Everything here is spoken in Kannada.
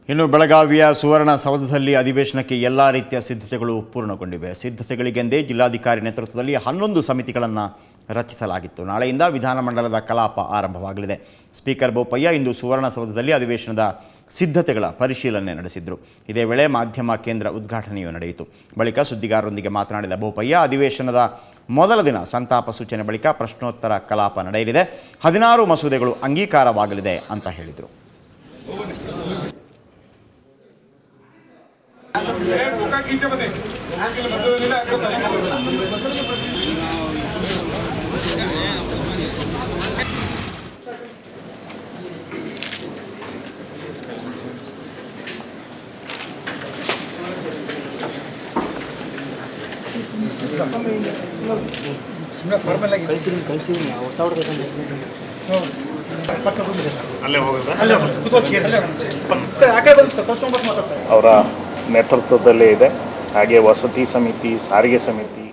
ಇನ್ನು ಬೆಳಗಾವಿಯ ಸುವರ್ಣಸೌಧದಲ್ಲಿ ಅಧಿವೇಶನಕ್ಕೆ ಎಲ್ಲ ರೀತಿಯ ಸಿದ್ಧತೆಗಳು ಪೂರ್ಣಗೊಂಡಿವೆ. ಸಿದ್ಧತೆಗಳಿಗೆಂದೇ ಜಿಲ್ಲಾಧಿಕಾರಿ ನೇತೃತ್ವದಲ್ಲಿ 11 ಸಮಿತಿಗಳನ್ನು ರಚಿಸಲಾಗಿತ್ತು. ನಾಳೆಯಿಂದ ವಿಧಾನಮಂಡಲದ ಕಲಾಪ ಆರಂಭವಾಗಲಿದೆ. ಸ್ಪೀಕರ್ ಬೋಪಯ್ಯ ಇಂದು ಸುವರ್ಣಸೌಧದಲ್ಲಿ ಅಧಿವೇಶನದ ಸಿದ್ಧತೆಗಳ ಪರಿಶೀಲನೆ ನಡೆಸಿದರು. ಇದೇ ವೇಳೆ ಮಾಧ್ಯಮ ಕೇಂದ್ರ ಉದ್ಘಾಟನೆಯೂ ನಡೆಯಿತು. ಬಳಿಕ ಸುದ್ದಿಗಾರರೊಂದಿಗೆ ಮಾತನಾಡಿದ ಬೋಪಯ್ಯ, ಅಧಿವೇಶನದ ಮೊದಲ ದಿನ ಸಂತಾಪ ಸೂಚನೆ ಬಳಿಕ ಪ್ರಶ್ನೋತ್ತರ ಕಲಾಪ ನಡೆಯಲಿದೆ. 16 ಮಸೂದೆಗಳು ಅಂಗೀಕಾರವಾಗಲಿದೆ ಅಂತ ಹೇಳಿದರು. ಅವರ ನೇತೃತ್ವದಲ್ಲೇ ಇದೆ. ಹಾಗೆ ವಸತಿ ಸಮಿತಿ, ಸಾರಿಗೆ ಸಮಿತಿ